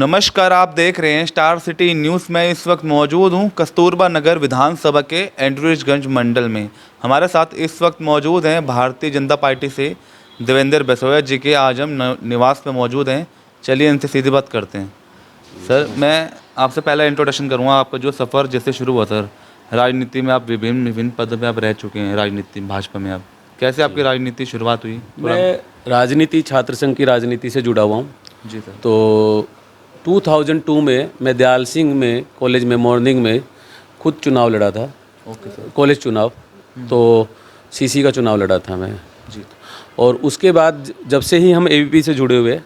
नमस्कार, आप देख रहे हैं स्टार सिटी न्यूज़ में। इस वक्त मौजूद हूं कस्तूरबा नगर विधानसभा के एंड्रयूजगंज मंडल में। हमारे साथ इस वक्त मौजूद हैं भारतीय जनता पार्टी से देवेंद्र बैसोया जी के आज हम निवास में मौजूद हैं। चलिए इनसे सीधी बात करते हैं। सर, मैं आपसे पहला इंट्रोडक्शन करूँगा। आपका जो सफ़र जैसे शुरू हुआ सर, राजनीति में आप विभिन्न पद में आप रह चुके हैं। राजनीति भाजपा में आप कैसे आपकी राजनीति शुरुआत हुई? मैं राजनीति छात्र संघ की राजनीति से जुड़ा हुआ हूँ जी सर। तो 2002 में मैं दयाल सिंह में कॉलेज में मॉर्निंग में खुद चुनाव लड़ा था। Okay sir. कॉलेज चुनाव, तो सीसी का चुनाव लड़ा था मैं जी। और उसके बाद जब से ही हम एबीपी से जुड़े हुए,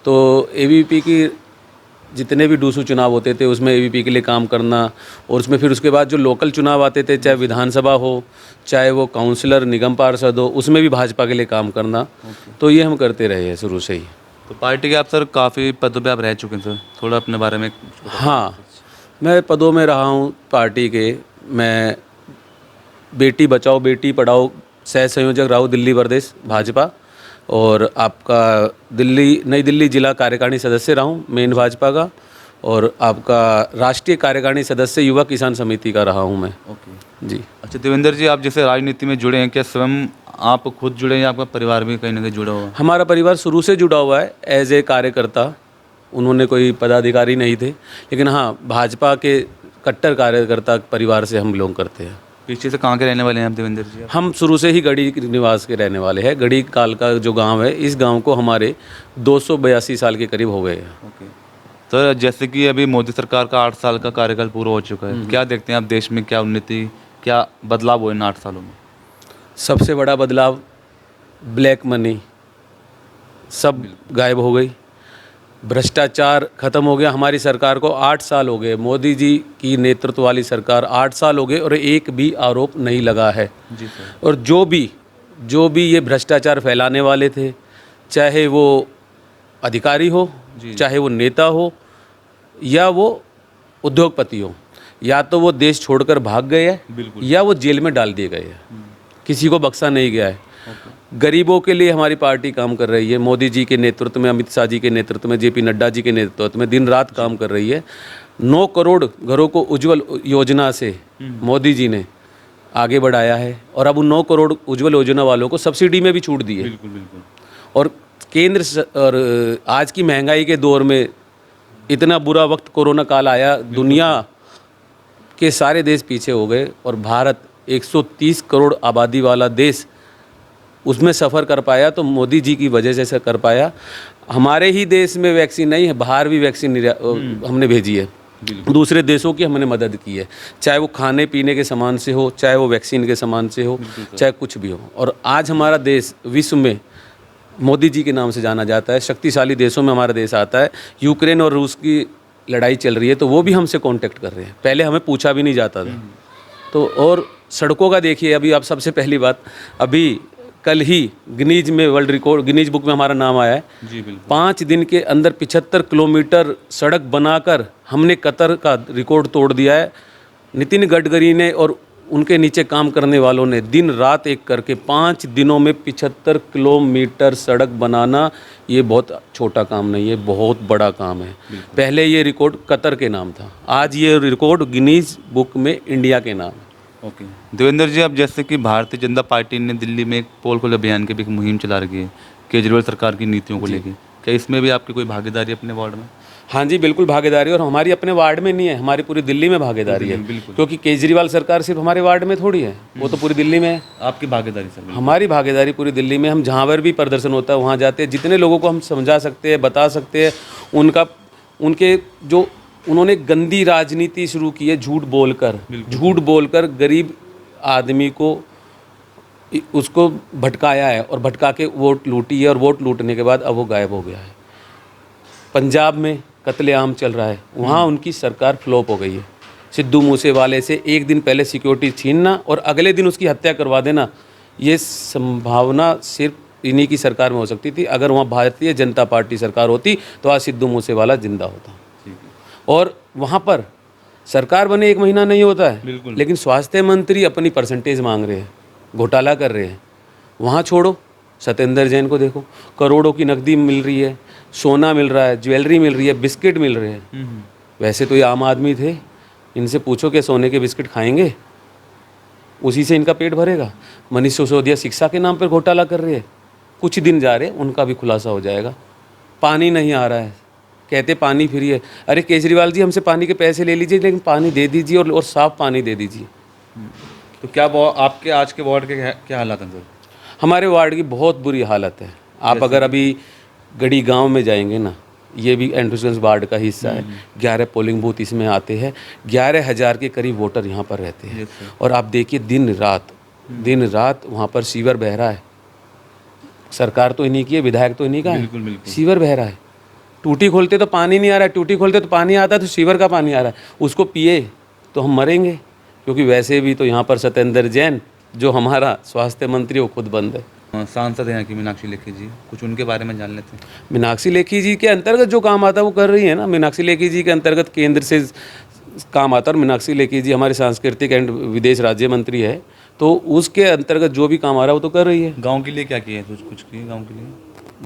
तो एबीपी की जितने भी डूसू चुनाव होते थे उसमें एबीपी के लिए काम करना, और उसमें फिर उसके बाद जो लोकल चुनाव आते थे, चाहे विधानसभा हो चाहे वो काउंसलर निगम पार्षद हो, उसमें भी भाजपा के लिए काम करना। तो ये हम करते रहे हैं शुरू से ही। तो पार्टी के आप सर काफ़ी पदों पे आप रह चुके हैं सर, थोड़ा अपने बारे में। हाँ, मैं पदों में रहा हूँ पार्टी के। मैं बेटी बचाओ बेटी पढ़ाओ सह संयोजक रहा हूँ दिल्ली प्रदेश भाजपा, और आपका नई दिल्ली जिला कार्यकारिणी सदस्य रहा हूँ मेन भाजपा का, और आपका राष्ट्रीय कार्यकारिणी सदस्य युवा किसान समिति का रहा हूँ मैं। ओके जी। अच्छा देवेंद्र जी, आप जैसे राजनीति में जुड़े हैं, क्या स्वयं आप खुद जुड़े हैं या आपका परिवार भी कहीं ना कहीं जुड़ा हुआ है? हमारा परिवार शुरू से जुड़ा हुआ है एज ए कार्यकर्ता। उन्होंने कोई पदाधिकारी नहीं थे, लेकिन हाँ भाजपा के कट्टर कार्यकर्ता परिवार से हम बिलोंग करते हैं। पीछे से कहाँ के रहने वाले हैं आप देवेंद्र जी? हम शुरू से ही गढ़ी निवास के रहने वाले हैं। गढ़ी काल का जो गांव है, इस गांव को हमारे 282 साल के करीब हो गए हैं। ओके। तो जैसे कि अभी मोदी सरकार का 8 साल का कार्यकाल पूरा हो चुका है, क्या देखते हैं आप देश में क्या उन्नति, क्या बदलाव हुए इन 8 सालों में? सबसे बड़ा बदलाव ब्लैक मनी सब गायब हो गई, भ्रष्टाचार खत्म हो गया। हमारी सरकार को 8 साल हो गए, मोदी जी की नेतृत्व वाली सरकार 8 साल हो गए और एक भी आरोप नहीं लगा है। जी सर। और जो भी ये भ्रष्टाचार फैलाने वाले थे, चाहे वो अधिकारी हो, चाहे वो नेता हो या वो उद्योगपति हो, या तो वो देश छोड़कर भाग गए हैं या वो जेल में डाल दिए गए हैं। किसी को बख्शा नहीं गया है। गरीबों के लिए हमारी पार्टी काम कर रही है। मोदी जी के नेतृत्व में, अमित शाह जी के नेतृत्व में, जेपी नड्डा जी के नेतृत्व में दिन रात काम कर रही है। 9 करोड़ घरों को उज्जवल योजना से मोदी जी ने आगे बढ़ाया है, और अब उन 9 करोड़ उज्जवल योजना वालों को सब्सिडी में भी छूट दी है। बिल्कुल बिल्कुल। और और आज की महंगाई के दौर में इतना बुरा वक्त कोरोना काल आया, दुनिया के सारे देश पीछे हो गए और भारत 130 करोड़ आबादी वाला देश उसमें सफ़र कर पाया, तो मोदी जी की वजह से कर पाया। हमारे ही देश में वैक्सीन नहीं है, बाहर भी वैक्सीन हमने भेजी है, दूसरे देशों की हमने मदद की है, चाहे वो खाने पीने के सामान से हो, चाहे वो वैक्सीन के सामान से हो, चाहे कुछ भी हो। और आज हमारा देश विश्व में मोदी जी के नाम से जाना जाता है। शक्तिशाली देशों में हमारा देश आता है। यूक्रेन और रूस की लड़ाई चल रही है तो वो भी हमसे कांटेक्ट कर रहे हैं, पहले हमें पूछा भी नहीं जाता था। तो और सड़कों का देखिए, अभी आप सबसे पहली बात, अभी कल ही गिनीज बुक में हमारा नाम आया है। जी बिल्कुल। 5 दिन के अंदर 75 किलोमीटर सड़क बनाकर हमने कतर का रिकॉर्ड तोड़ दिया है। नितिन गडकरी ने और उनके नीचे काम करने वालों ने दिन रात एक करके 5 दिनों में 75 किलोमीटर सड़क बनाना, ये बहुत छोटा काम नहीं है, बहुत बड़ा काम है। पहले ये रिकॉर्ड कतर के नाम था, आज ये रिकॉर्ड गिनीज बुक में इंडिया के नाम है। ओके देवेंद्र जी, अब जैसे कि भारतीय जनता पार्टी ने दिल्ली में एक पोल खोल अभियान की भी एक मुहिम चला रखी है केजरीवाल सरकार की नीतियों को लेकर, क्या इसमें भी आपकी कोई भागीदारी अपने वार्ड में? हाँ जी, बिल्कुल भागीदारी, और हमारी अपने वार्ड में नहीं है, हमारी पूरी दिल्ली में भागीदारी है। क्योंकि केजरीवाल सरकार सिर्फ हमारे वार्ड में थोड़ी है, वो तो पूरी दिल्ली में है। आपकी भागीदारी सर? हमारी भागीदारी पूरी दिल्ली में। हम जहाँ पर भी प्रदर्शन होता है वहाँ जाते हैं, जितने लोगों को हम समझा सकते हैं, बता सकते हैं। उनके जो उन्होंने गंदी राजनीति शुरू की है, झूठ बोलकर गरीब आदमी को उसको भटकाया है और भटका के वोट लूटी है, और वोट लूटने के बाद अब वो गायब हो गया है। पंजाब में कत्लेआम चल रहा है, वहाँ उनकी सरकार फ्लॉप हो गई है। सिद्धू मूसेवाले से एक दिन पहले सिक्योरिटी छीनना और अगले दिन उसकी हत्या करवा देना, ये संभावना सिर्फ इन्हीं की सरकार में हो सकती थी। अगर वहाँ भारतीय जनता पार्टी सरकार होती तो आज सिद्धू मूसेवाला जिंदा होता। और वहाँ पर सरकार बने 1 महीना नहीं होता है, लेकिन स्वास्थ्य मंत्री अपनी परसेंटेज मांग रहे हैं, घोटाला कर रहे हैं। वहाँ छोड़ो, सत्येंद्र जैन को देखो, करोड़ों की नकदी मिल रही है, सोना मिल रहा है, ज्वेलरी मिल रही है, बिस्किट मिल रहे हैं। वैसे तो ये आम आदमी थे, इनसे पूछो कि सोने के बिस्किट खाएंगे, उसी से इनका पेट भरेगा। मनीष सिसोदिया शिक्षा के नाम पर घोटाला कर रहे हैं, कुछ दिन जा रहे उनका भी खुलासा हो जाएगा। पानी नहीं आ रहा है, कहते पानी फ्री है। अरे केजरीवाल जी, हमसे पानी के पैसे ले लीजिए, लेकिन पानी दे दीजिए और साफ पानी दे दीजिए। तो क्या आपके आज के वार्ड के क्या हालात हैं सर? हमारे वार्ड की बहुत बुरी हालत है। आप अगर अभी गढ़ी गांव में जाएंगे ना, ये भी एंड्रूजगंज वार्ड का हिस्सा है, 11 पोलिंग बूथ इसमें आते हैं, 11,000 के करीब वोटर यहाँ पर रहते हैं। और आप देखिए दिन रात वहाँ पर सीवर बह रहा है। सरकार तो इन्हीं की है, विधायक तो इन्हीं का है, सीवर बह रहा है। टूटी खोलते तो पानी नहीं आ रहा है, टूटी खोलते तो पानी आता है, तो सीवर का पानी आ रहा है, उसको पिए तो हम मरेंगे। क्योंकि वैसे भी तो यहाँ पर सत्येंद्र जैन जो हमारा स्वास्थ्य मंत्री, वो खुद बंद है। सांसद हैं यहाँ की मीनाक्षी लेखी जी, कुछ उनके बारे में जान लेते हैं। मीनाक्षी लेखी जी के अंतर्गत जो काम आता है वो कर रही है ना। मीनाक्षी लेखी जी के अंतर्गत केंद्र से काम आता है, और मीनाक्षी लेखी जी हमारे सांस्कृतिक एंड विदेश राज्य मंत्री है, तो उसके अंतर्गत जो भी काम आ रहा है वो तो कर रही है। गांव के लिए क्या किया है? कुछ किया गांव के लिए?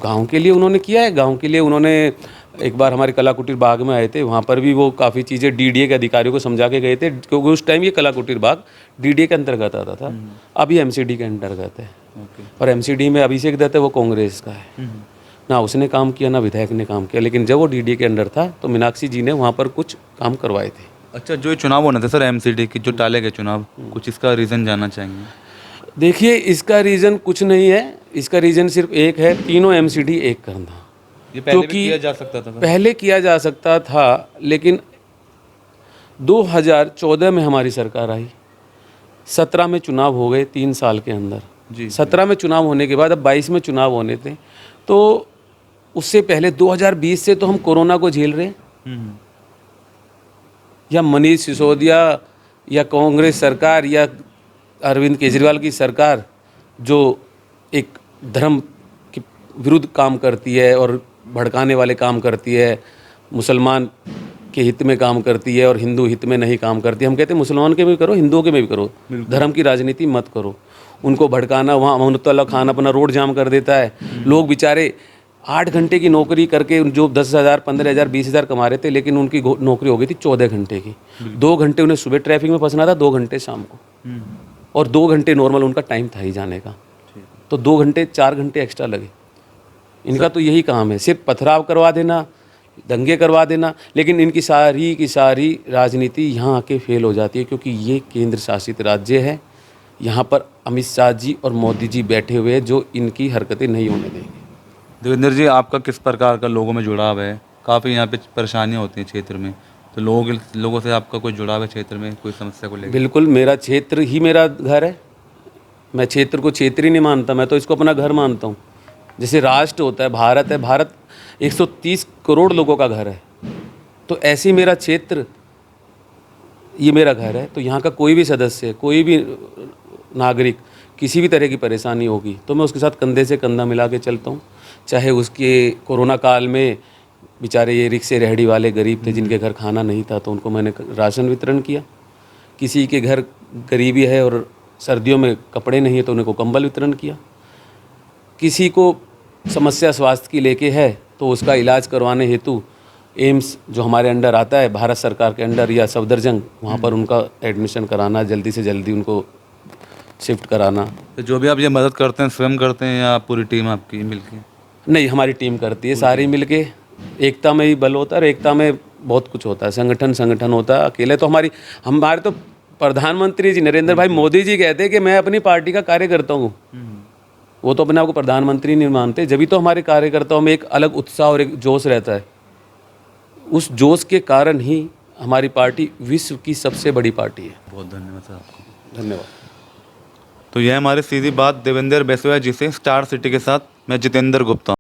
गांव के लिए उन्होंने किया है। गांव के लिए उन्होंने एक बार हमारे कला कुटीर बाग में आए थे, वहाँ पर भी वो काफ़ी चीज़ें डीडीए के अधिकारियों को समझा के गए थे, क्योंकि उस टाइम ये कला कुटीर बाग डीडीए के अंतर्गत आता था, अभी एमसीडी के अंतर्गत है। और एमसीडी में अभिषेक दत्त है, वो कांग्रेस का है। ना उसने काम किया, ना विधायक ने काम किया, लेकिन जब वो डीडीए के अंडर था तो मीनाक्षी जी ने वहाँ पर कुछ काम करवाए थे। अच्छा, जो ये चुनाव होने थे सर एमसीडी के, जो टाले गए चुनाव, कुछ इसका रीज़न जानना चाहेंगे? देखिए, इसका रीज़न कुछ नहीं है, इसका रीज़न सिर्फ एक है, तीनों एमसीडी एक करना। ये पहले भी किया जा सकता था? पहले किया जा सकता था, लेकिन 2014 में हमारी सरकार आई, 17 में चुनाव हो गए 3 साल के अंदर जी। 17 में चुनाव होने के बाद अब 22 में चुनाव होने थे, तो उससे पहले 2020 से तो हम कोरोना को झेल रहे हैं। या मनीष सिसोदिया या कांग्रेस सरकार या अरविंद केजरीवाल की सरकार जो एक धर्म के विरुद्ध काम करती है और भड़काने वाले काम करती है, मुसलमान के हित में काम करती है और हिंदू हित में नहीं काम करती है। हम कहते हैं मुसलमान के में भी करो, हिंदुओं के में भी करो, धर्म की राजनीति मत करो। उनको भड़काना, वहाँ अमनतुल्लाह खान अपना रोड जाम कर देता है, लोग बेचारे 8 घंटे की नौकरी करके जो 10,000, 15,000, 20,000 कमा रहे थे, लेकिन उनकी नौकरी हो गई थी 14 घंटे की। 2 घंटे उन्हें सुबह ट्रैफिक में फंसना था, 2 घंटे शाम को, और 2 घंटे नॉर्मल उनका टाइम था ही जाने का, तो 2 घंटे 4 घंटे एक्स्ट्रा लगे। इनका तो यही काम है, सिर्फ पथराव करवा देना, दंगे करवा देना। लेकिन इनकी सारी की सारी राजनीति यहाँ आके फेल हो जाती है, क्योंकि ये केंद्र शासित राज्य है। यहाँ पर अमित शाह जी और मोदी जी बैठे हुए हैं, जो इनकी हरकतें नहीं होने देंगे। देवेंद्र जी, आपका किस प्रकार का लोगों में जुड़ाव है? काफ़ी यहाँ पे परेशानियाँ होती हैं क्षेत्र में, तो लोगों से आपका कोई जुड़ाव है क्षेत्र में, कोई समस्या को लेकर? बिल्कुल, मेरा क्षेत्र ही मेरा घर है। मैं क्षेत्र को क्षेत्र ही नहीं मानता, मैं तो इसको अपना घर मानता हूँ। जैसे राष्ट्र होता है, भारत है, भारत 130 करोड़ लोगों का घर है, तो ऐसे ही मेरा क्षेत्र, ये मेरा घर है। तो यहाँ का कोई भी सदस्य, कोई भी नागरिक किसी भी तरह की परेशानी होगी तो मैं उसके साथ कंधे से कंधा मिला के चलता हूँ। चाहे उसके कोरोना काल में बेचारे ये रिक्शे रेहड़ी वाले गरीब थे, जिनके घर खाना नहीं था, तो उनको मैंने राशन वितरण किया। किसी के घर गरीबी है और सर्दियों में कपड़े नहीं है, तो उनको कंबल वितरण किया। किसी को समस्या स्वास्थ्य की लेके है, तो उसका इलाज करवाने हेतु एम्स जो हमारे अंडर आता है, भारत सरकार के अंडर, या सफदरजंग, वहाँ पर उनका एडमिशन कराना, जल्दी से जल्दी उनको शिफ्ट कराना। तो जो भी आप ये मदद करते हैं, स्वयं करते हैं या पूरी टीम आपकी मिलके? नहीं, हमारी टीम करती है, सारी मिलके। एकता में ही बल होता है, और एकता में बहुत कुछ होता है। संगठन होता है, अकेले तो हमारे तो प्रधानमंत्री जी नरेंद्र भाई मोदी जी कहते हैं कि मैं अपनी पार्टी का कार्य करता हूँ। वो तो अपने आप को प्रधानमंत्री नहीं मानते, जब भी तो हमारे कार्यकर्ताओं में एक अलग उत्साह और एक जोश रहता है। उस जोश के कारण ही हमारी पार्टी विश्व की सबसे बड़ी पार्टी है। बहुत धन्यवाद सर आपको। धन्यवाद। तो यह हमारी सीधी बात देवेंद्र बैसोया जी से, स्टार सिटी के साथ मैं जितेंद्र गुप्ता।